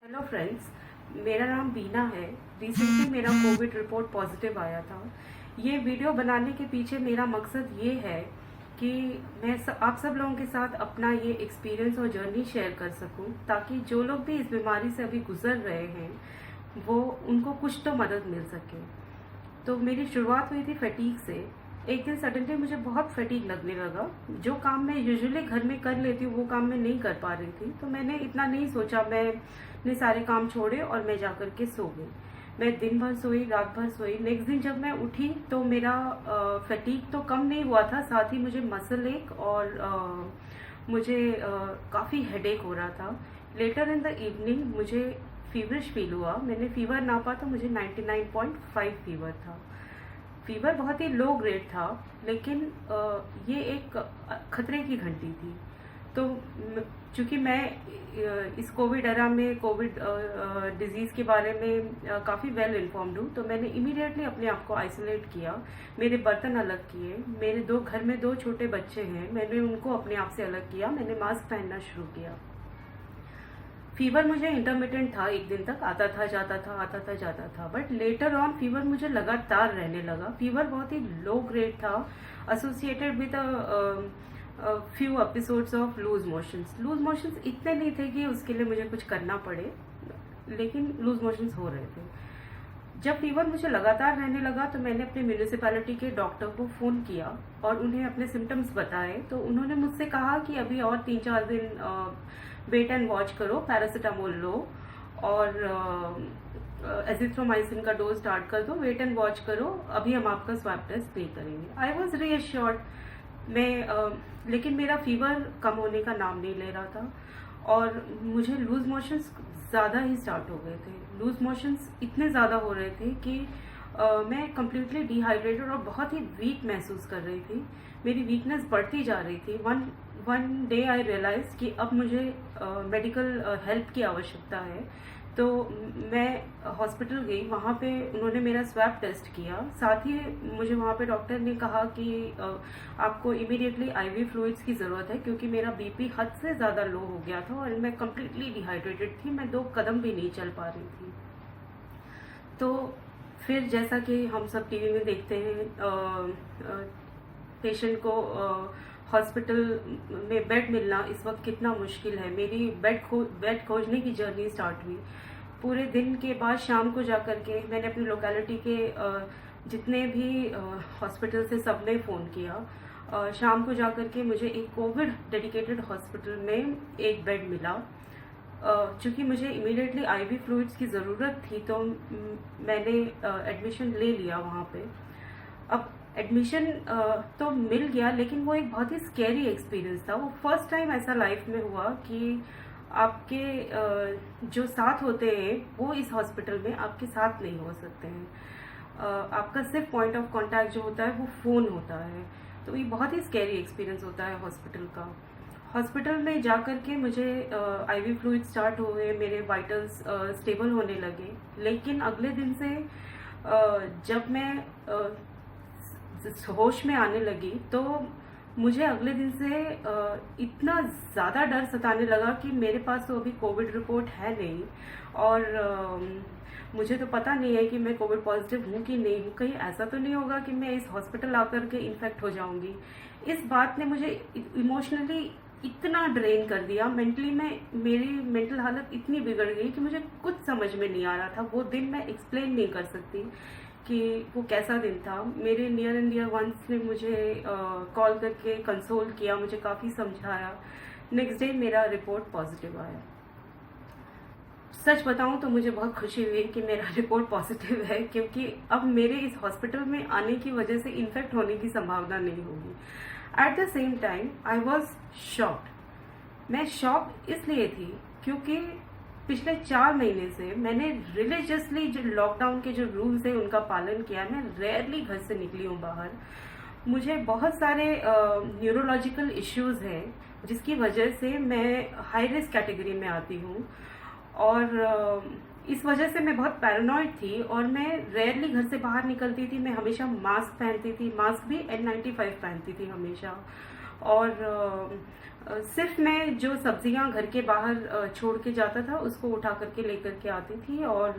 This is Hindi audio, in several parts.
हेलो फ्रेंड्स, मेरा नाम बीना है। रिसेंटली मेरा कोविड रिपोर्ट पॉजिटिव आया था। ये वीडियो बनाने के पीछे मेरा मकसद ये है कि मैं आप सब लोगों के साथ अपना ये एक्सपीरियंस और जर्नी शेयर कर सकूं, ताकि जो लोग भी इस बीमारी से अभी गुजर रहे हैं वो उनको कुछ तो मदद मिल सके। तो मेरी शुरुआत हुई थी फटीग से। एक दिन सडनली मुझे बहुत फटीग लगने लगा। जो काम मैं यूजुअली घर में कर लेती हूँ वो काम मैं नहीं कर पा रही थी, तो मैंने इतना नहीं सोचा, मैंने सारे काम छोड़े और मैं जाकर के सो गई। मैं दिन भर सोई, रात भर सोई। नेक्स्ट दिन जब मैं उठी तो मेरा फटीग तो कम नहीं हुआ था, साथ ही मुझे मसल एक और मुझे काफ़ी हेडेक हो रहा था। लेटर इन द इवनिंग मुझे फीवरिश फील हुआ। मैंने फीवर नापा तो मुझे 99.5 फीवर था। फीवर बहुत ही लो ग्रेड था, लेकिन ये एक खतरे की घंटी थी। तो चूंकि मैं इस कोविड एरा में कोविड डिजीज़ के बारे में काफ़ी वेल इन्फॉर्म्ड हूँ, तो मैंने इमीडिएटली अपने आप को आइसोलेट किया। मेरे बर्तन अलग किए। मेरे घर में दो छोटे बच्चे हैं, मैंने उनको अपने आप से अलग किया। मैंने मास्क पहनना शुरू किया। फीवर मुझे इंटरमिटेंट था, एक दिन तक आता था जाता था, आता था जाता था, बट लेटर ऑन फीवर मुझे लगातार रहने लगा। फीवर बहुत ही लो ग्रेड था, associated with few episodes of loose motions. Loose motions इतने नहीं थे कि उसके लिए मुझे कुछ करना पड़े, लेकिन लूज मोशंस हो रहे थे। जब फीवर मुझे लगातार रहने लगा तो मैंने अपने म्यूनिसिपैलिटी के डॉक्टर को फ़ोन किया और उन्हें अपने सिम्टम्स बताए। तो उन्होंने मुझसे कहा कि अभी और 3-4 दिन वेट एंड वॉच करो, पैरासीटामोल लो और एजिथ्रोमाइसिन का डोज स्टार्ट कर दो, वेट एंड वॉच करो, अभी हम आपका स्वैब टेस्ट नहीं करेंगे। I was reassured. लेकिन मेरा फीवर कम होने का नाम नहीं ले रहा था और मुझे लूज मोशंस ज़्यादा ही स्टार्ट हो गए थे। लूज मोशंस इतने ज़्यादा हो रहे थे कि मैं कम्प्लीटली डिहाइड्रेटेड और बहुत ही वीक महसूस कर रही थी। मेरी वीकनेस बढ़ती जा रही थी। वन डे आई रियलाइज कि अब मुझे मेडिकल हेल्प की आवश्यकता है। तो मैं हॉस्पिटल गई। वहाँ पे उन्होंने मेरा स्वैब टेस्ट किया। साथ ही मुझे वहाँ पे डॉक्टर ने कहा कि आपको इमीडिएटली आईवी फ्लूइड्स की ज़रूरत है, क्योंकि मेरा बीपी हद से ज़्यादा लो हो गया था और मैं कम्प्लीटली डिहाइड्रेटेड थी। मैं 2 कदम भी नहीं चल पा रही थी। तो फिर जैसा कि हम सब टीवी में देखते हैं, पेशेंट को हॉस्पिटल में बेड मिलना इस वक्त कितना मुश्किल है। मेरी बेड खोजने की जर्नी स्टार्ट हुई। पूरे दिन के बाद शाम को जाकर के मैंने अपनी लोकेलिटी के जितने भी हॉस्पिटल से सब में फ़ोन किया। शाम को जाकर के मुझे एक कोविड डेडिकेटेड हॉस्पिटल में एक बेड मिला। चूँकि मुझे इमीडिएटली आईवी फ्लूइड्स की ज़रूरत थी, तो मैंने एडमिशन ले लिया वहाँ पे। अब एडमिशन तो मिल गया, लेकिन वो एक बहुत ही स्कैरी एक्सपीरियंस था। वो फर्स्ट टाइम ऐसा लाइफ में हुआ कि आपके जो साथ होते हैं वो इस हॉस्पिटल में आपके साथ नहीं हो सकते हैं। आपका सिर्फ पॉइंट ऑफ कांटेक्ट जो होता है वो फ़ोन होता है। तो ये बहुत ही स्कैरी एक्सपीरियंस होता है हॉस्पिटल का। हॉस्पिटल में जाकर के मुझे आईवी फ्लूइड स्टार्ट हुए, मेरे वाइटल्स स्टेबल होने लगे। लेकिन अगले दिन से जब मैं होश में आने लगी तो मुझे अगले दिन से इतना ज़्यादा डर सताने लगा कि मेरे पास तो अभी कोविड रिपोर्ट है नहीं और मुझे तो पता नहीं है कि मैं कोविड पॉजिटिव हूँ कि नहीं हूँ। कहीं ऐसा तो नहीं होगा कि मैं इस हॉस्पिटल आकर के इन्फेक्ट हो जाऊँगी। इस बात ने मुझे इमोशनली इतना ड्रेन कर दिया। मेंटली मेरी मेंटल हालत इतनी बिगड़ गई कि मुझे कुछ समझ में नहीं आ रहा था। वो दिन मैं एक्सप्लेन नहीं कर सकती कि वो कैसा दिन था। मेरे नियर एंड डियर वंस ने मुझे कॉल करके कंसोल किया, मुझे काफ़ी समझाया। नेक्स्ट डे मेरा रिपोर्ट पॉजिटिव आया। सच बताऊं तो मुझे बहुत खुशी हुई कि मेरा रिपोर्ट पॉजिटिव है, क्योंकि अब मेरे इस हॉस्पिटल में आने की वजह से इन्फेक्ट होने की संभावना नहीं होगी। At the same time I was shocked. मैं शॉक इसलिए थी क्योंकि पिछले 4 महीने से मैंने रिलीजियसली जो लॉकडाउन के जो रूल्स हैं उनका पालन किया। मैं रेयरली घर से निकली हूँ बाहर। मुझे बहुत सारे न्यूरोलॉजिकल इश्यूज हैं जिसकी वजह से मैं हाई रिस्क कैटेगरी में आती हूँ और इस वजह से मैं बहुत पैरानॉइड थी और मैं रेयरली घर से बाहर निकलती थी। मैं हमेशा मास्क पहनती थी, मास्क भी N95 पहनती थी हमेशा। और सिर्फ मैं जो सब्जियां घर के बाहर छोड़ के जाता था उसको उठा करके लेकर के आती थी और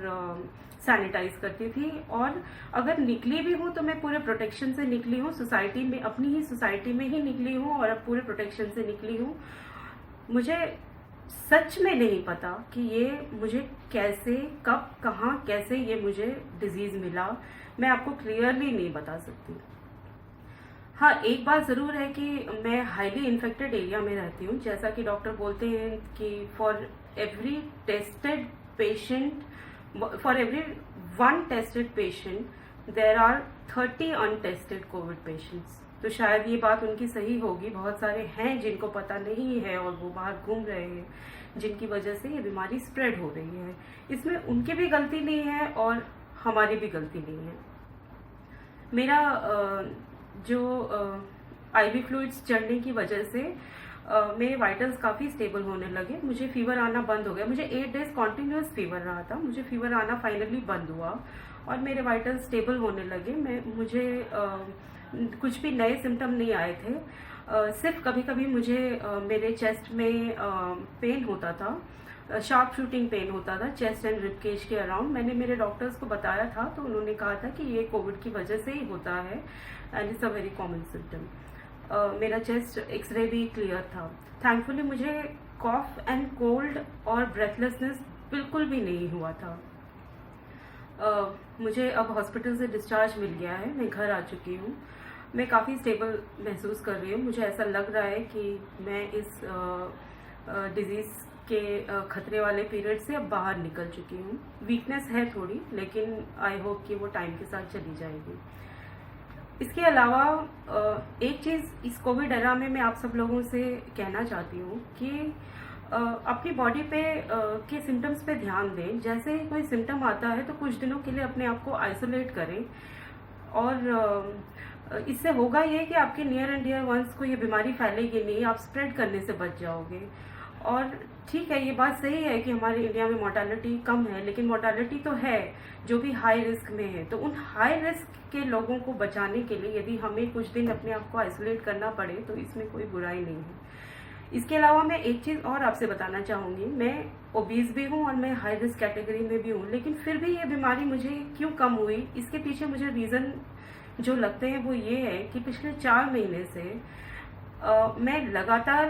सैनिटाइज करती थी। और अगर निकली भी हूँ तो मैं पूरे प्रोटेक्शन से निकली हूँ, सोसाइटी में, अपनी ही सोसाइटी में ही निकली हूँ और अब पूरे प्रोटेक्शन से निकली हूँ। मुझे सच में नहीं पता कि ये मुझे कैसे, कब, कहाँ, कैसे ये मुझे डिजीज मिला, मैं आपको क्लियरली नहीं बता सकती। हाँ, एक बात ज़रूर है कि मैं हाईली इन्फेक्टेड एरिया में रहती हूँ। जैसा कि डॉक्टर बोलते हैं कि for every tested patient, for every one tested patient there are 30 untested covid patients. तो शायद ये बात उनकी सही होगी। बहुत सारे हैं जिनको पता नहीं है और वो बाहर घूम रहे हैं, जिनकी वजह से ये बीमारी स्प्रेड हो रही है। इसमें उनकी भी गलती नहीं है और हमारी भी गलती नहीं है। मेरा जो आईवी फ्लूइड्स चढ़ने की वजह से मेरे वाइटल्स काफ़ी स्टेबल होने लगे। मुझे फीवर आना बंद हो गया। मुझे 8 डेज कॉन्टिन्यूस फीवर रहा था। मुझे फीवर आना फाइनली बंद हुआ और मेरे वाइटल्स स्टेबल होने लगे। मुझे कुछ भी नए सिम्टम नहीं आए थे। सिर्फ कभी कभी मुझे मेरे चेस्ट में पेन होता था, शार्प शूटिंग पेन होता था चेस्ट एंड रिबकेज के अराउंड। मैंने मेरे डॉक्टर्स को बताया था तो उन्होंने कहा था कि ये कोविड की वजह से ही होता है and it's a very common symptom. मेरा चेस्ट एक्सरे भी क्लियर था। थैंकफुली मुझे कॉफ एंड कोल्ड और ब्रेथलेसनेस बिल्कुल भी नहीं हुआ था। मुझे अब हॉस्पिटल से डिस्चार्ज मिल गया है, मैं घर आ चुकी हूँ। मैं काफ़ी स्टेबल महसूस कर रही हूँ। मुझे ऐसा लग रहा है कि मैं इस डिजीज़ के खतरे वाले पीरियड से अब बाहर निकल चुकी हूँ। वीकनेस है थोड़ी, लेकिन आई होप कि वो टाइम के साथ चली जाएगी। इसके अलावा एक चीज़ इस कोविड एरा में मैं आप सब लोगों से कहना चाहती हूँ कि अपनी बॉडी पे के सिम्टम्स पे ध्यान दें। जैसे कोई सिम्टम आता है तो कुछ दिनों के लिए अपने आप को आइसोलेट करें और इससे होगा ये कि आपके नियर एंड डियर वंस को ये बीमारी फैलेगी नहीं, आप स्प्रेड करने से बच जाओगे। और ठीक है, ये बात सही है कि हमारे इंडिया में मोर्टालिटी कम है, लेकिन मोर्टालिटी तो है जो भी हाई रिस्क में है। तो उन हाई रिस्क के लोगों को बचाने के लिए यदि हमें कुछ दिन अपने आप को आइसोलेट करना पड़े तो इसमें कोई बुराई नहीं है। इसके अलावा मैं एक चीज़ और आपसे बताना चाहूँगी। मैं ओबीज भी हूँ और मैं हाई रिस्क कैटेगरी में भी हूँ, लेकिन फिर भी ये बीमारी मुझे क्यों कम हुई, इसके पीछे मुझे रीज़न जो लगते हैं वो ये है कि पिछले 4 महीने से मैं लगातार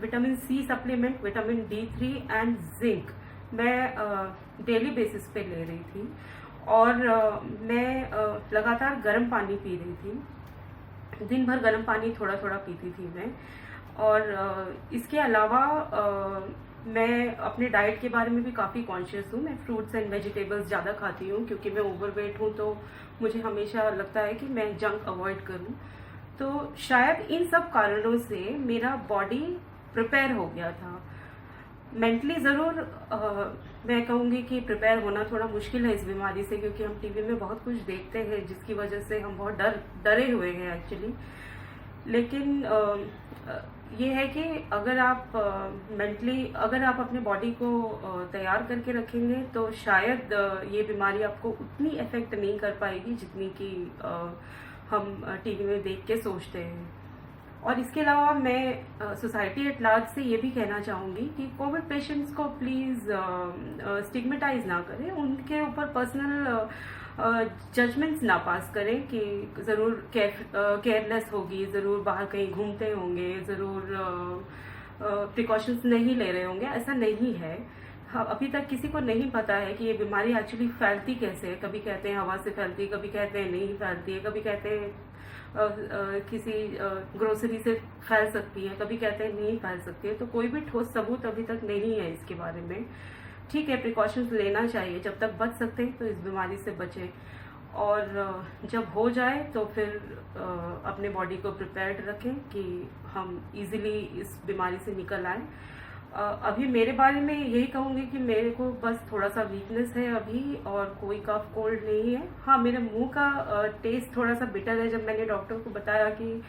vitamin C supplement, vitamin D3 and zinc मैं डेली बेसिस पे ले रही थी और मैं लगातार गर्म पानी पी रही थी। दिन भर गर्म पानी थोड़ा थोड़ा पीती थी मैं। और इसके अलावा मैं अपने डाइट के बारे में भी काफ़ी कॉन्शियस हूँ। मैं फ्रूट्स एंड वेजिटेबल्स ज़्यादा खाती हूँ क्योंकि मैं ओवरवेट हूँ, तो मुझे हमेशा लगता है कि मैं जंक अवॉइड करूँ। तो शायद इन सब कारणों से मेरा बॉडी प्रिपेयर हो गया था। मेंटली ज़रूर मैं कहूँगी कि प्रिपेयर होना थोड़ा मुश्किल है इस बीमारी से, क्योंकि हम टीवी में बहुत कुछ देखते हैं जिसकी वजह से हम बहुत डरे हुए हैं एक्चुअली। लेकिन ये है कि अगर आप मेंटली, अगर आप अपने बॉडी को तैयार करके रखेंगे तो शायद ये बीमारी आपको उतनी इफेक्ट नहीं कर पाएगी जितनी कि हम टीवी में देख के सोचते हैं। और इसके अलावा मैं सोसाइटी एट लार्ज से ये भी कहना चाहूँगी कि कोविड पेशेंट्स को प्लीज़ स्टिग्मेटाइज ना करें, उनके ऊपर पर्सनल जजमेंट्स ना पास करें कि ज़रूर केयरलेस होगी, ज़रूर बाहर कहीं घूमते होंगे, ज़रूर प्रिकॉशंस नहीं ले रहे होंगे। ऐसा नहीं है। अभी तक किसी को नहीं पता है कि ये बीमारी एक्चुअली फैलती कैसे है। कभी कहते हैं हवा से फैलती है, कभी कहते हैं नहीं फैलती है, कभी कहते हैं किसी ग्रोसरी से फैल सकती है, कभी कहते हैं नहीं फैल सकती है। तो कोई भी ठोस सबूत अभी तक नहीं है इसके बारे में। ठीक है, प्रिकॉशंस लेना चाहिए, जब तक बच सकते हैं तो इस बीमारी से बचें, और जब हो जाए तो फिर अपने बॉडी को प्रिपेयर्ड रखें कि हम इजीली इस बीमारी से निकल आए। अभी मेरे बारे में यही कहूँगी कि मेरे को बस थोड़ा सा वीकनेस है अभी, और कोई कफ कोल्ड नहीं है। हाँ, मेरे मुंह का टेस्ट थोड़ा सा बिटर है। जब मैंने डॉक्टर को बताया कि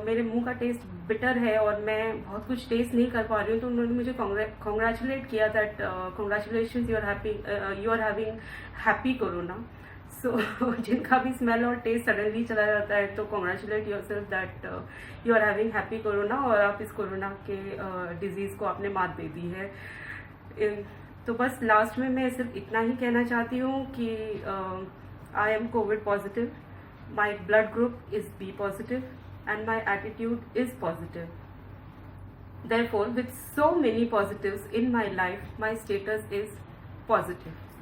मेरे मुंह का टेस्ट बिटर है और मैं बहुत कुछ टेस्ट नहीं कर पा रही हूँ, तो उन्होंने मुझे कॉन्ग्रेचुलेट किया that congratulations, you are having happy corona. So जिनका भी स्मेल और टेस्ट सडनली चला जाता है, तो congratulate yourself that you are having happy corona, और आप इस कोरोना के डिजीज़ को आपने मात दे दी है। तो बस लास्ट में मैं सिर्फ इतना ही कहना चाहती हूँ कि I am covid positive, my blood group is B positive and my attitude is positive. Therefore, with so many positives in my life, my status is positive.